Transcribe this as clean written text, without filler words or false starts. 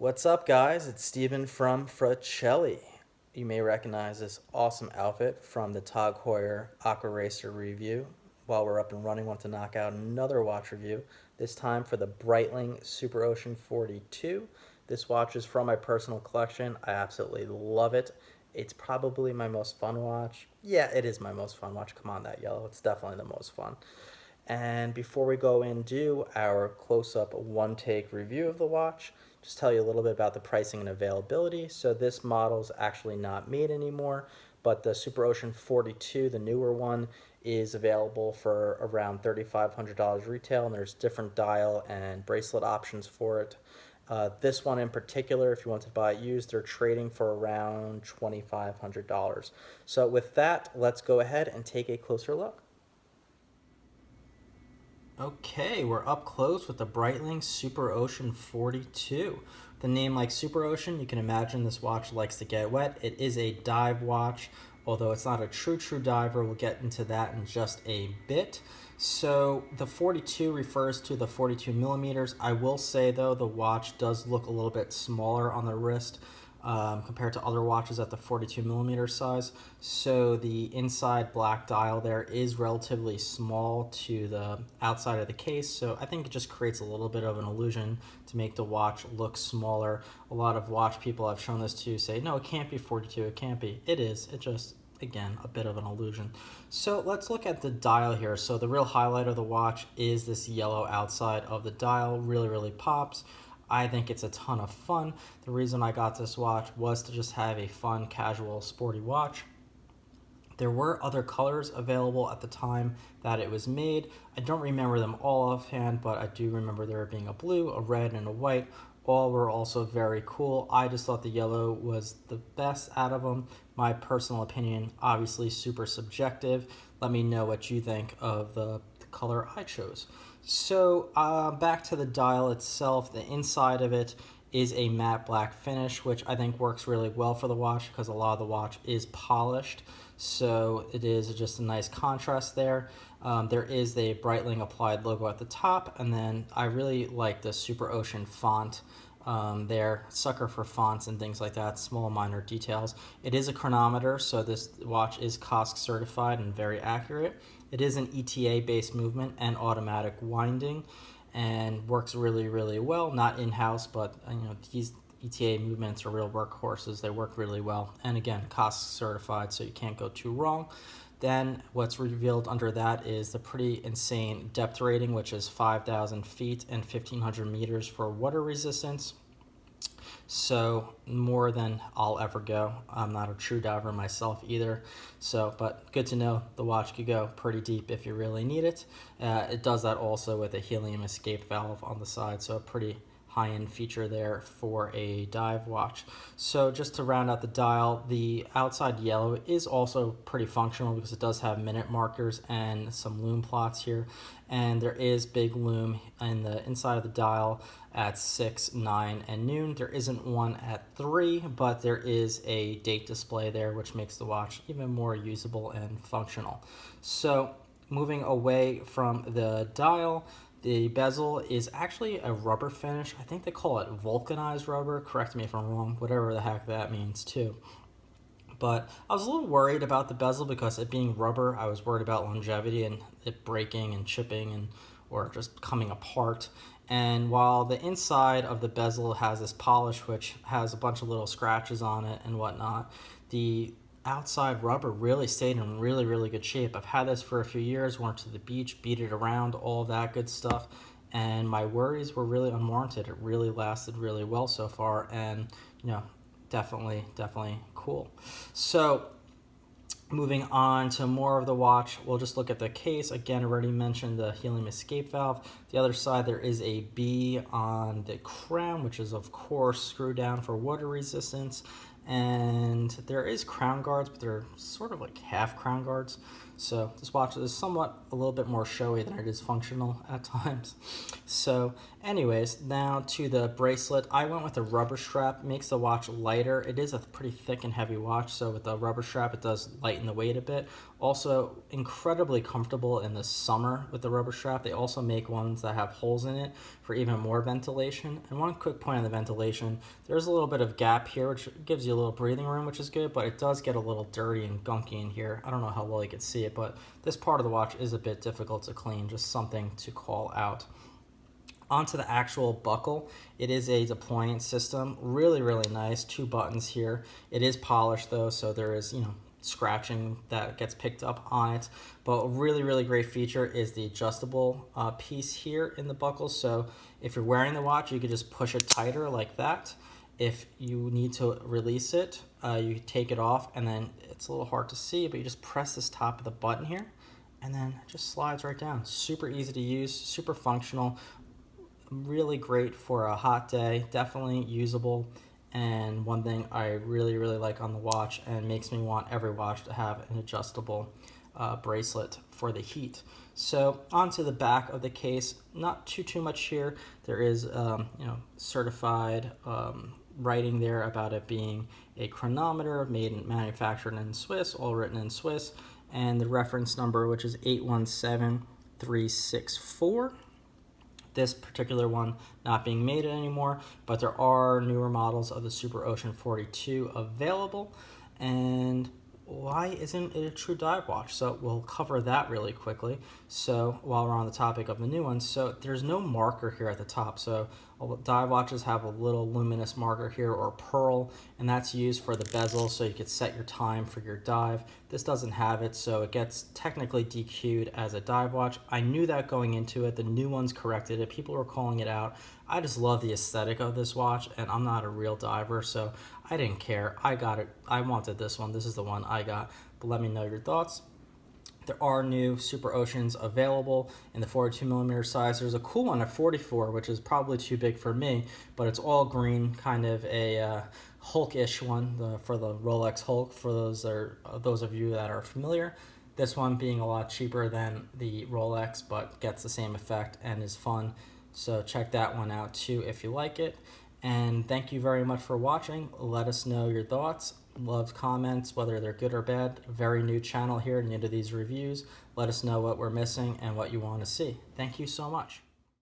What's up, guys? It's Steven from Fratelli. You may recognize this awesome outfit from the Tog Heuer Aqua Racer review. While we're up and running, want to knock out another watch review, this time for the Breitling Superocean 42. This watch is from my personal collection. I absolutely love it. It's probably my most fun watch. Yeah, it is my most fun watch. Come on, that yellow. It's definitely the most fun. And before we go and do our close-up one-take review of the watch, just tell you a little bit about the pricing and availability. So this model's actually not made anymore, but the Superocean 42, the newer one, is available for around $3,500 retail, and there's different dial and bracelet options for it. This one in particular, if you want to buy it used, they're trading for around $2,500. So with that, let's go ahead and take a closer look. Okay, we're up close with the Breitling Superocean 42. The name like Superocean, you can imagine this watch likes to get wet. It is a dive watch, although it's not a true diver. We'll get into that in just a bit. So the 42 refers to the 42 millimeters. I will say though, the watch does look a little bit smaller on the wrist compared to other watches at the 42 millimeter size. So the inside black dial there is relatively small to the outside of the case. So I think it just creates a little bit of an illusion to make the watch look smaller. A lot of watch people I've shown this to say, no, it can't be 42, it can't be. It is, it just, again, a bit of an illusion. So let's look at the dial here. So the real highlight of the watch is this yellow outside of the dial. Really pops. I think it's a ton of fun. The reason I got this watch was to just have a fun, casual, sporty watch. There were other colors available at the time that it was made. I don't remember them all offhand, but I do remember there being a blue, a red, and a white. All were also very cool. I just thought the yellow was the best out of them. My personal opinion, obviously super subjective. Let me know what you think of the color I chose. So back to the dial itself, the inside of it is a matte black finish, which I think works really well for the watch because a lot of the watch is polished. So it is just a nice contrast there. There is the Breitling applied logo at the top, and then I really like the Superocean font there. Sucker for fonts and things like that, small minor details. It is a chronometer, so this watch is COSC certified and very accurate. It is an ETA based movement and automatic winding, and works really well. Not in-house, but these ETA movements are real workhorses. They work really well, and again, COSC certified, so you can't go too wrong. Then what's revealed under that is the pretty insane depth rating, which is 5,000 feet and 1,500 meters for water resistance. So more than I'll ever go. I'm not a true diver myself either. So, but good to know the watch could go pretty deep if you really need it. It does that also with a helium escape valve on the side. So a pretty high-end feature there for a dive watch. So just to round out the dial, the outside yellow is also pretty functional because it does have minute markers and some lume plots here, and there is big lume in the inside of the dial at 6, 9, and noon. There isn't one at 3, but there is a date display there, which makes the watch even more usable and functional. So moving away from the dial, the bezel is actually a rubber finish. I think they call it vulcanized rubber. Correct me if I'm wrong, whatever the heck that means too. But I was a little worried about the bezel because it being rubber, I was worried about longevity and it breaking and chipping and or just coming apart. And while the inside of the bezel has this polish, which has a bunch of little scratches on it and whatnot, the outside rubber really stayed in really good shape. I've had this for a few years, went to the beach, beat it around, all that good stuff, and my worries were really unwarranted. It really lasted really well so far, and definitely cool. So moving on to more of the watch, we'll just look at the case. Again, already mentioned the helium escape valve. The other side, there is a B on the crown, which is of course screw down for water resistance. And there is crown guards, but they're sort of like half crown guards. So this watch is somewhat a little bit more showy than it is functional at times. So anyways, now to the bracelet. I went with a rubber strap. It makes the watch lighter. It is a pretty thick and heavy watch, so with the rubber strap it does lighten the weight a bit. Also incredibly comfortable in the summer with the rubber strap. They also make ones that have holes in it for even more ventilation. And one quick point on the ventilation, there's a little bit of gap here, which gives you a little breathing room, which is good, but it does get a little dirty and gunky in here. I don't know how well you can see it, but this part of the watch is a bit difficult to clean, just something to call out. Onto the actual buckle, it is a deployment system, really, really nice. 2 buttons here. It is polished though, so there is, scratching that gets picked up on it. But a really, really great feature is the adjustable piece here in the buckle. So if you're wearing the watch, you could just push it tighter like that. If you need to release it, you take it off, and then it's a little hard to see, but you just press this top of the button here, and then it just slides right down. Super easy to use, super functional, really great for a hot day, definitely usable. And one thing I really, really like on the watch, and makes me want every watch to have an adjustable bracelet for the heat. So onto the back of the case, not too much here. There is certified writing there about it being a chronometer made and manufactured in Swiss, all written in Swiss, and the reference number, which is 817364. This particular one not being made anymore, but there are newer models of the Superocean 42 available. And why isn't it a true dive watch? So we'll cover that really quickly. So while we're on the topic of the new ones, so there's no marker here at the top. So all dive watches have a little luminous marker here, or pearl, and that's used for the bezel, so you could set your time for your dive. This doesn't have it, so it gets technically DQ'd as a dive watch. I knew that going into it. The new ones corrected it. People were calling it out. I just love the aesthetic of this watch, and I'm not a real diver, so I didn't care. I got it. I wanted this one. This is the one I got. But let me know your thoughts. There are new Superoceans available in the 42mm size. There's a cool one at 44, which is probably too big for me, but it's all green, kind of a Hulk-ish one for the Rolex Hulk, for those of you that are familiar. This one being a lot cheaper than the Rolex, but gets the same effect and is fun. So check that one out too if you like it. And thank you very much for watching. Let us know your thoughts. Love comments, whether they're good or bad. Very new channel here, new to these reviews. Let us know what we're missing and what you want to see. Thank you so much.